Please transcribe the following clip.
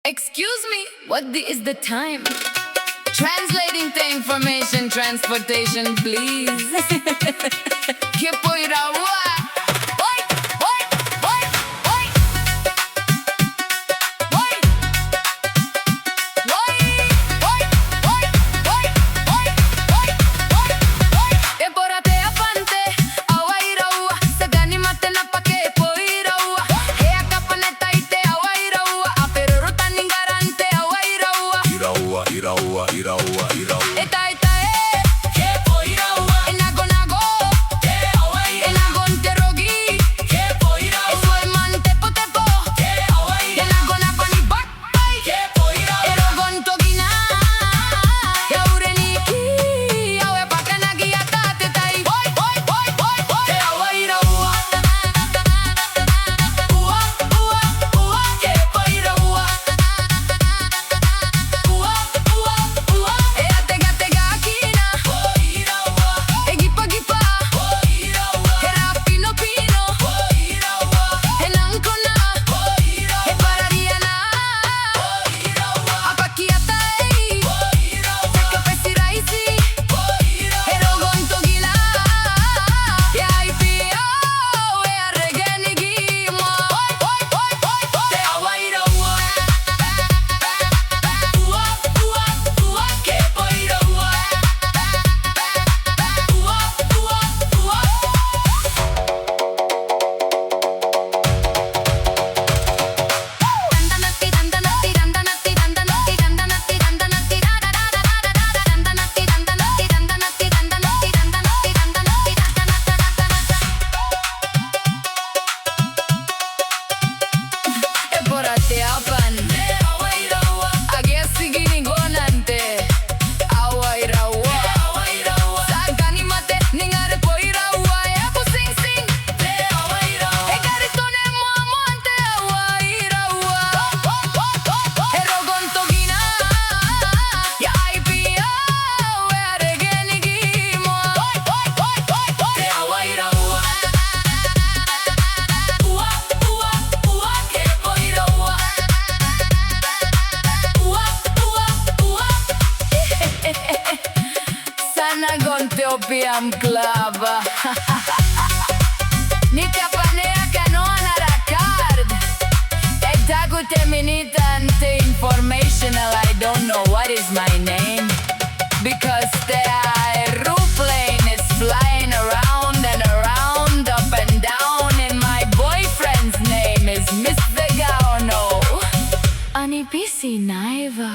Excuse me, is the time? Translating the information, transportation, please. Que po IRAUA. Oi, oi, oi, oi. Oi. Oi, oi, oi, oi, oi, oi, oi, oi. E porate apante, AOA IRAUA. Sagani mate na pake po IRAUA. He akapaneta ite AOA IRAUA. Aperoro taning garante AOA IRAUA. IRAUA, IRAUA, IRAUA, IRAUA. Eta que po IRAUA. Enago nago, que AOA IRAUA. Enagon terogi, que po IRAUA. Esoy man tepo tepo, que AOA IRAUA. Enago nago ni bakbay, que po IRAUA. Erogon togina, yaureniki. Awe pakanagi atate tai. Boy, boy, boy, boy, boy. Que AOA IRAUA. Ua, ua, ua, que po IRAUA. Ua, ua, ua. Tega tega akina. Po IRAUA. Egipa gipa. Po IRAUA. Era pino pino. Po IRAUA. Enankona. Po IRAUA. Parariana. Po IRAUA. Apakiata ei. Po IRAUA. Seke pesiraisi. Po IRAUA. Erogon togila. Ya IPO. Ya regenigimo. Oi, oi, oi, oi. Te AOA IRAUA. Ua, ua, ua, que po IRAUA. Ua, ua, ua. Eporate apan, AOA IRAUA. Agiasigini gonante, AOA IRAUA. Sagani mate ningare po IRAUA. Epo sing sing, AOA IRAUA. Egaritone momonte AOA IRAUA. Erogon togina, ya IPO. Ya regenigimo. AOA IRAUA. Ua, ua, ua, que po IRAUA. Ua, ua, ua. Sana gonte opiam clava. Nika panea canoa card. Etagute minitante informational. I don't know what is my name. Because the aeroplane is flying around and around, up and down. And my boyfriend's name is Mr. Gauno. Anipisi Naiva.